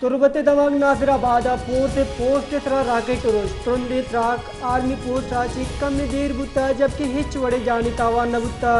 तुरबत दमक Nasirabad post post तरा rocket रोश तुरंदे त्राक army post आची कम देर बुता जबकि हिच वड़े जानी तावा न बुता।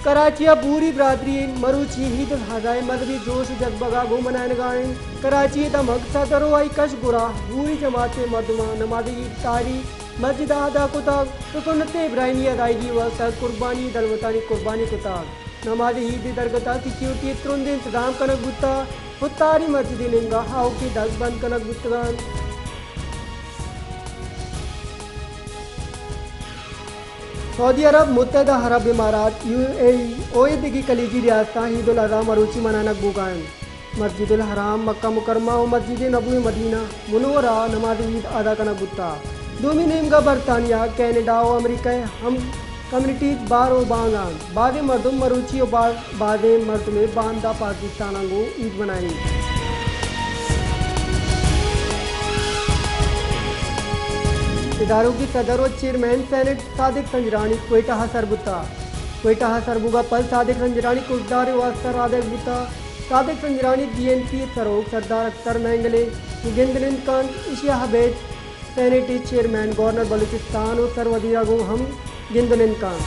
कराची पूरी बरादरी मरूची ईद हजाए मजहबी जोश जगबगा गो मनाने गाए। कराची दमक सदरो आई कश गुरा पूरी जमात मर्दमा नमाज ईद तारी मस्जिद अदा कुताब तो सुन्नत इब्राहिमी अदायगी वक्त कुर्बानी दलवतानी कुर्बानी कुताब नमाज ईद दरगता सिक्योरिटी तुरंत इंतजाम कनक बुता हुतारी मस्जिद निंगा हाउ की दस बंद कनक बुतगान। सऊदी अरब मुत्तहदा अरब इमारात UAE ओईद की कलीजी रियासत ईद उल अज़हा मरूची मनानक बुगान। मस्जिदुल हराम मक्का मुकरमा और मस्जिद नबवी मदीना मुनव्वरा नमाज ईद अदा कनक बुता। दोमी नेमगा बरतानिया कनाडा और अमेरिका हम कम्युनिटीज बार और बांगान बादे मर्दम मरूची और बादे मर्द में बांदा पाकिस्तान को ईद बनाई। इदारों की सदर और चेयरमैन सेनेट सादिक संजरानी कोयटा सरबुगा पल सादिक संजरानी कुर्दार वास्ता रादक बुता सादिक संजरानी DNP सरोग सरदार अख्तर मैंगले मुगिंदन खान इशिया हबेद सेनेट चेयरमैन गवर्नर बलूचिस्तान और सरवजीरा गो हम गिंदन खान।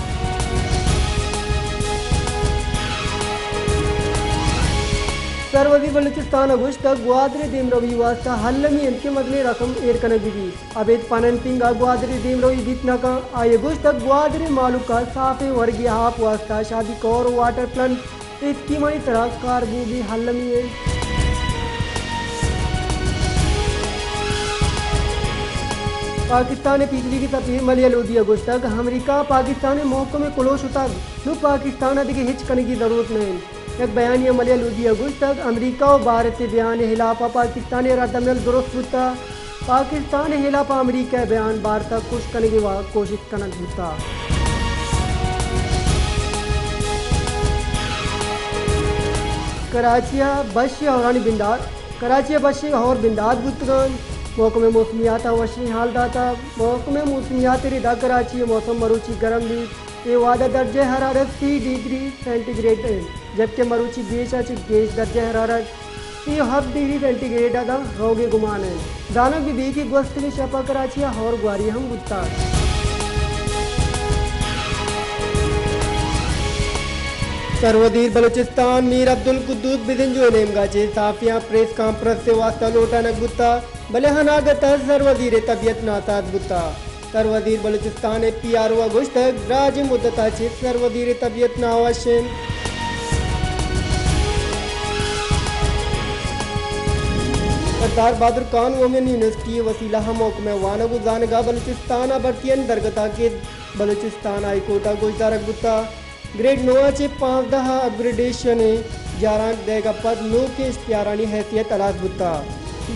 सरवजी बलूचिस्तान अगुश तक ग्वादरी दीमरवी वास्ता हल्लमी इनके मदले रकम एर कनगी अबेद पनन पिंगा ग्वादरी दीमरवी बीतना का आये गुश तक ग्वादरी मालूका साफे वर्गी हाप वास्ता शादी कौर वाटर प्लान इसकी मई तरह कारबू भी हल्लमी है। पाकिस्तान पिछली की तफीर मलिया लोधी अगुश तक अमरीका पाकिस्तान महकमे कुलोश उतक नु पाकिस्तान अधिक हिच करने की जरूरत नहीं। एक बयान मलिया लूदी अगुश तक अमरीका और भारत के बयान हिलाफा पाकिस्तान रद्दमल दुरुस्त होता पाकिस्तान हिलाफा अमरीका बयान भारत खुश करने की कोशिश करना होता। कराचिया बशी और बिंदाद कराचिया बशी और बिंदाद गुतगान महकमे मौसमियात वशी हाल दाता महकमे मौसमियात रिदा कराची मौसम मरूची गर्म भी ये वादा दर्जे हरारत 3 डिग्री सेंटीग्रेड है जबकि मरूची गेश अच्छी गेश दर्जे हरारत 7 डिग्री सेंटीग्रेड अदा रोगे गुमान है दानक भी की गोस्त में शपा कराची और ग्वारी हम गुत्ता। सरवजीर बलूचिस्तान मीर अब्दुल कुद्दूस बिदिंजो नेमगाचे साफिया प्रेस कॉन्फ्रेंस से वास्ता लोटानक बुत्ता भले हनागत सरवजीर तबियत नासाद बुत्ता। सरवजीर बलूचिस्तान PRO अगुश तक राज्य मुद्दताचे सरवजीर तबियत नावाशन। सरदार बहादुर खान वुमेन यूनिवर्सिटी वसीला महकमे वानगु जानगा बलूचिस्तान बर्तियन दरगता के बलूचिस्तान हाईकोर्टा गोजदारक बुत्ता ग्रेड 9 चे 5 अपग्रेडेशन 11 देगा पद 9 के इश्तियारानी हैसियत अलाज बुत्ता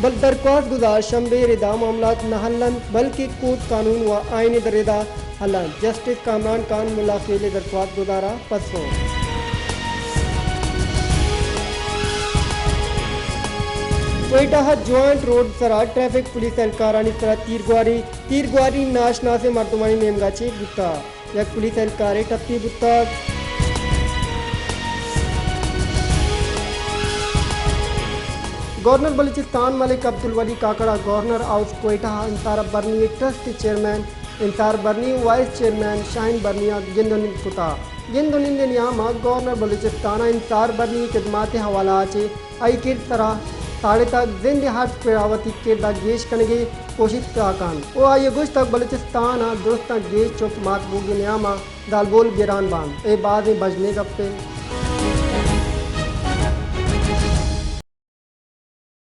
बल दरख्वास्त गुजार शंबे रिदा मामलात न हलन बल्कि कोर्ट कानून व आईन दरेदा हलन जस्टिस कामरान खान मुलाकेले दरख्वास्त गुजारा पसो। कोयटा ज्वाइंट रोड सरा ट्रैफिक पुलिस एहलकारानी सरा तीरगुआरी नाशना से मर्दमानी नेमगाचे बुत्ता एक पुलिस एहलकारे टप्पी बुत्ता। गवर्नर बलूचिस्तान मलिक अब्दुल वली काकड़ा गवर्नर हाउस कोयटा इंसार बर्नी ट्रस्ट चेयरमैन इंसार बर्नी वाइस चेयरमैन शाहीन बर्निया गिंदुनिंद नियामा गवर्नर बलूचिस्तान इंसार बर्नी खिदमात हवाला चे आई किर तरह साढ़े तक जिंद हाथ पेरावती किरदा गेश करने की कोशिश काकान ओ आई गुश तक बलूचिस्तान दुरुस्त गेश चुप मात बोगी नियामा दालबोल गिरान बान ए बाद में बजने गप्पे।